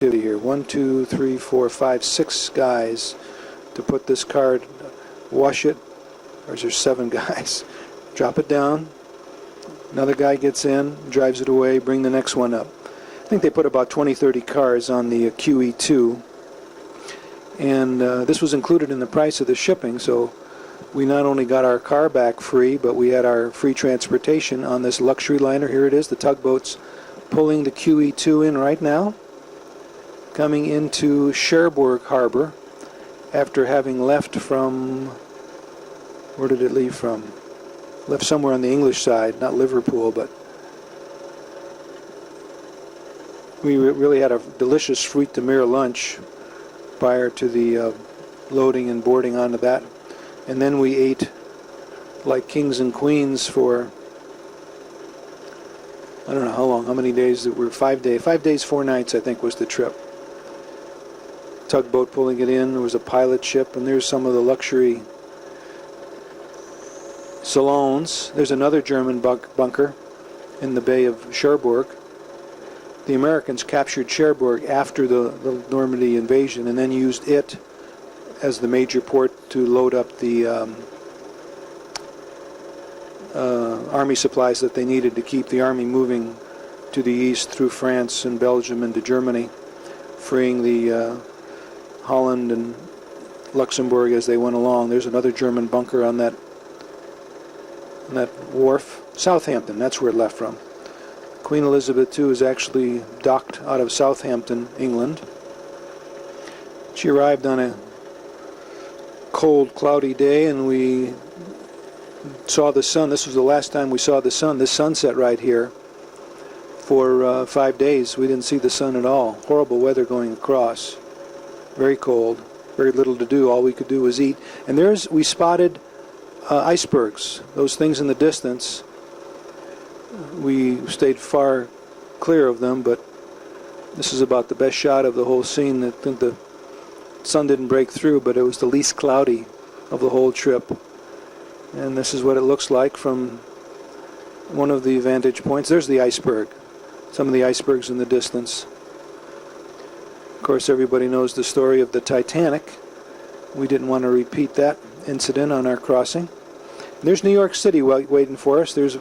here. 1, 2, 3, 4, 5, 6 guys to put this card, wash it, or is there 7 guys? Drop it down, another guy gets in, drives it away, bring the next one up. I think they put about 20-30 cars on the QE2, and this was included in the price of the shipping, so we not only got our car back free, but we had our free transportation on this luxury liner. Here it is, the tugboat's pulling the QE2 in right now, coming into Cherbourg Harbor after having left from, where did it leave from? Left somewhere on the English side, not Liverpool, but we really had a delicious fruit de mer lunch prior to the loading and boarding onto that. And then we ate like kings and queens for, I don't know how long, how many days that were, 5 days, 5 days, 4 nights, I think was the trip. Tugboat pulling it in, there was a pilot ship, and there's some of the luxury salons. There's another German bunker in the Bay of Cherbourg. The Americans captured Cherbourg after the Normandy invasion and then used it as the major port to load up the army supplies that they needed to keep the army moving to the east through France and Belgium into Germany, freeing the Holland and Luxembourg as they went along. There's another German bunker on that wharf. Southampton, that's where it left from. Queen Elizabeth II is actually docked out of Southampton, England. She arrived on a cold, cloudy day, and we saw the sun. This was the last time we saw the sun, this sunset right here, for 5 days. We didn't see the sun at all. Horrible weather going across. Very cold, very little to do. All we could do was eat. And we spotted icebergs, those things in the distance. We stayed far clear of them, but this is about the best shot of the whole scene. I think the sun didn't break through, but it was the least cloudy of the whole trip. And this is what it looks like from one of the vantage points. There's the iceberg, some of the icebergs in the distance. Of course, everybody knows the story of the Titanic. We didn't want to repeat that incident on our crossing. There's New York City waiting for us. There's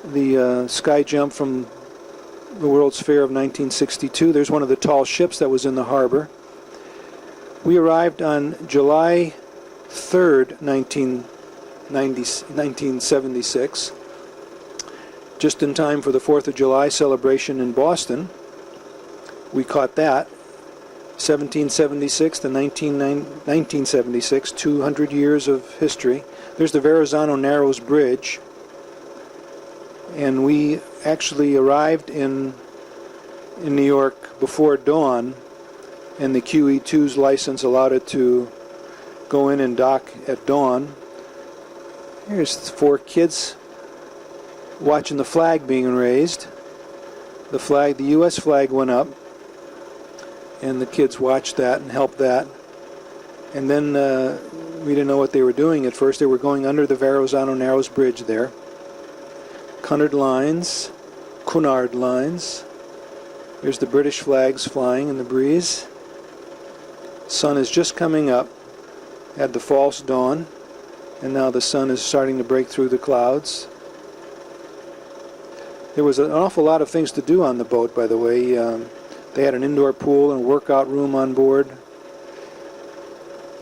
the sky jump from the World's Fair of 1962. There's one of the tall ships that was in the harbor. We arrived on July 3rd, 1976, just in time for the 4th of July celebration in Boston. We caught that. 1776 to 1976, 200 years of history. There's the Verrazano Narrows Bridge, and we actually arrived in New York before dawn, and the QE2's license allowed it to go in and dock at dawn. Here's 4 kids watching the flag being raised. The U.S. flag went up, and the kids watched that and helped that. And then we didn't know what they were doing at first. They were going under the Verrazano Narrows Bridge there. Cunard lines, Cunard lines. There's the British flags flying in the breeze. Sun is just coming up. Had the false dawn, and now the sun is starting to break through the clouds. There was an awful lot of things to do on the boat, by the way. They had an indoor pool and workout room on board,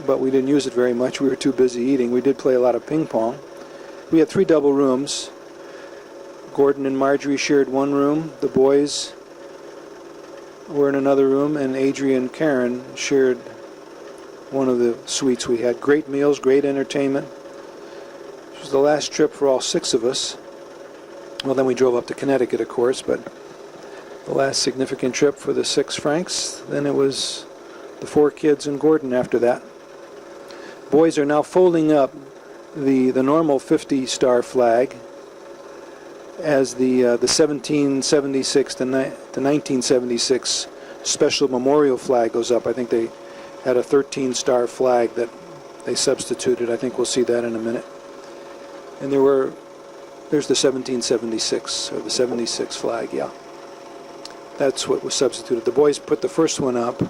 but we didn't use it very much. We were too busy eating. We did play a lot of ping pong. We had 3 double rooms. Gordon and Marjorie shared one room. The boys were in another room, and Adrian and Karen shared one of the suites we had. Great meals, great entertainment. It was the last trip for all 6 of us. Well, then we drove up to Connecticut, of course, but the last significant trip for the 6 Franks. Then it was the 4 kids and Gordon after that. Boys are now folding up the normal 50-star flag as the 1776 to 1976 special memorial flag goes up. I think they had a 13-star flag that they substituted. I think we'll see that in a minute. And there's the 1776, or the 76 flag, yeah. That's what was substituted. The boys put the first one up.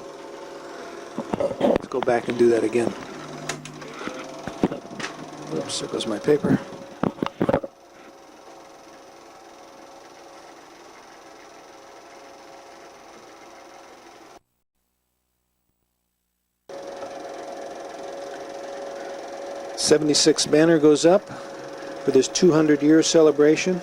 Let's go back and do that again. Oops, there goes my paper. '76 banner goes up for this 200-year celebration.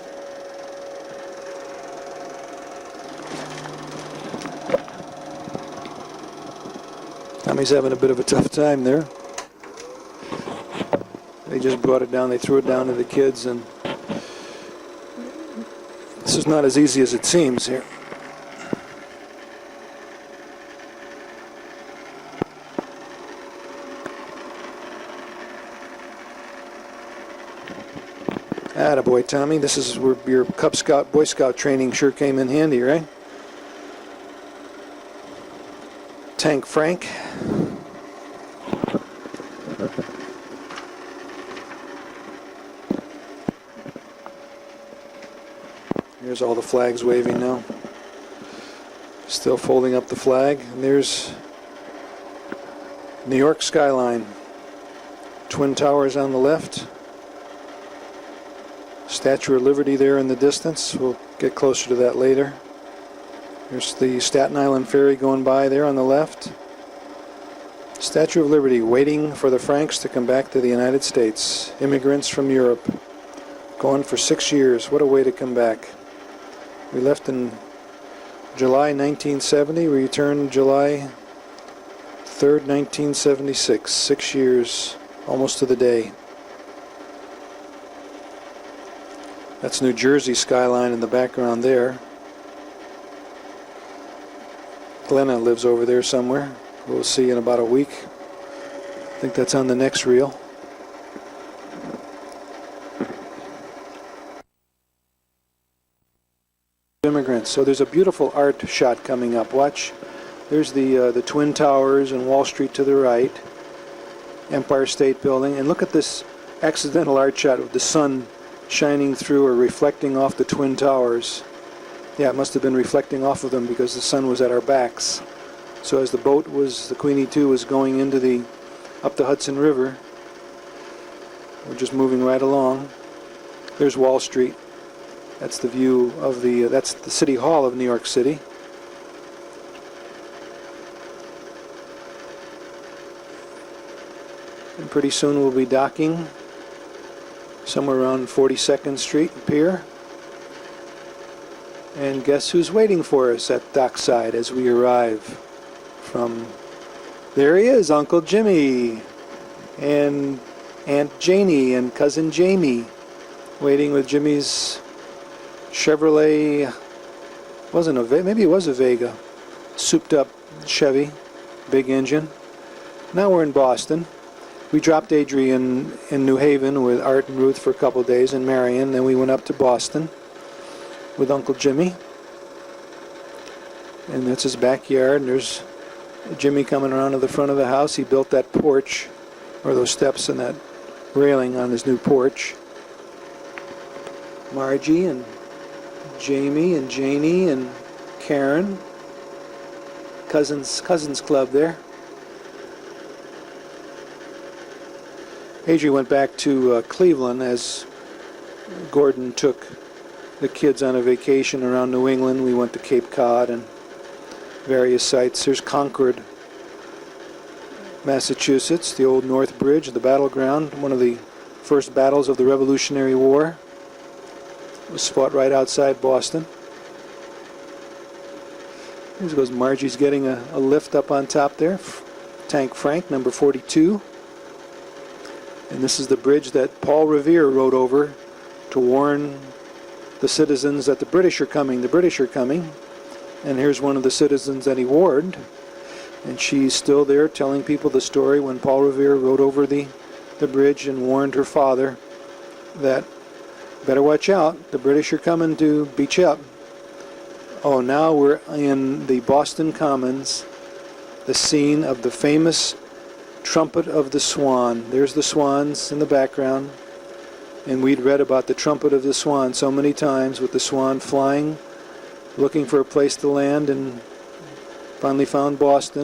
Tommy's having a bit of a tough time there. They just brought it down, they threw it down to the kids, and this is not as easy as it seems here. Attaboy, Tommy. This is where your Cub Scout, Boy Scout training sure came in handy, right? Tank Frank. Here's all the flags waving now. Still folding up the flag. And there's New York skyline. Twin Towers on the left. Statue of Liberty there in the distance. We'll get closer to that later. There's the Staten Island ferry going by there on the left. Statue of Liberty waiting for the Franks to come back to the United States. Immigrants from Europe. Gone for 6 years. What a way to come back. We left in July 1970. We returned July 3rd, 1976. 6 years, almost to the day. That's New Jersey skyline in the background there. Glenna lives over there somewhere. We'll see in about a week. I think that's on the next reel. Immigrants. So there's a beautiful art shot coming up. Watch. There's the Twin Towers and Wall Street to the right. Empire State Building. And look at this accidental art shot of the sun shining through or reflecting off the Twin Towers. Yeah, it must have been reflecting off of them because the sun was at our backs. So as the boat was, the QEII was going into up the Hudson River, we're just moving right along. There's Wall Street. That's the view of that's the City Hall of New York City. And pretty soon we'll be docking somewhere around 42nd Street Pier. And guess who's waiting for us at dockside as we arrive from... There he is, Uncle Jimmy and Aunt Janie and Cousin Jamie waiting with Jimmy's Chevrolet, wasn't a Vega, maybe it was a Vega, souped up Chevy, big engine. Now we're in Boston. We dropped Adrian in New Haven with Art and Ruth for a couple of days and Marion. Then we went up to Boston with Uncle Jimmy. And that's his backyard. And there's Jimmy coming around to the front of the house. He built that porch, or those steps and that railing on his new porch. Margie and Jamie and Janie and Karen. Cousins Club there. Adrian went back to Cleveland as Gordon took the kids on a vacation around New England. We went to Cape Cod and various sites. There's Concord, Massachusetts, the old North Bridge, the battleground, one of the first battles of the Revolutionary War. It was fought right outside Boston. Here goes Margie's getting a lift up on top there. Tank Frank, number 42. And this is the bridge that Paul Revere rode over to warn the citizens that the British are coming. The British are coming. And here's one of the citizens that he warned. And she's still there telling people the story when Paul Revere rode over the bridge and warned her father that better watch out, the British are coming to beat you up. Oh, now we're in the Boston Commons, the scene of the famous Trumpet of the Swan. There's the swans in the background. And we'd read about the Trumpet of the Swan so many times with the swan flying looking for a place to land and finally found Boston.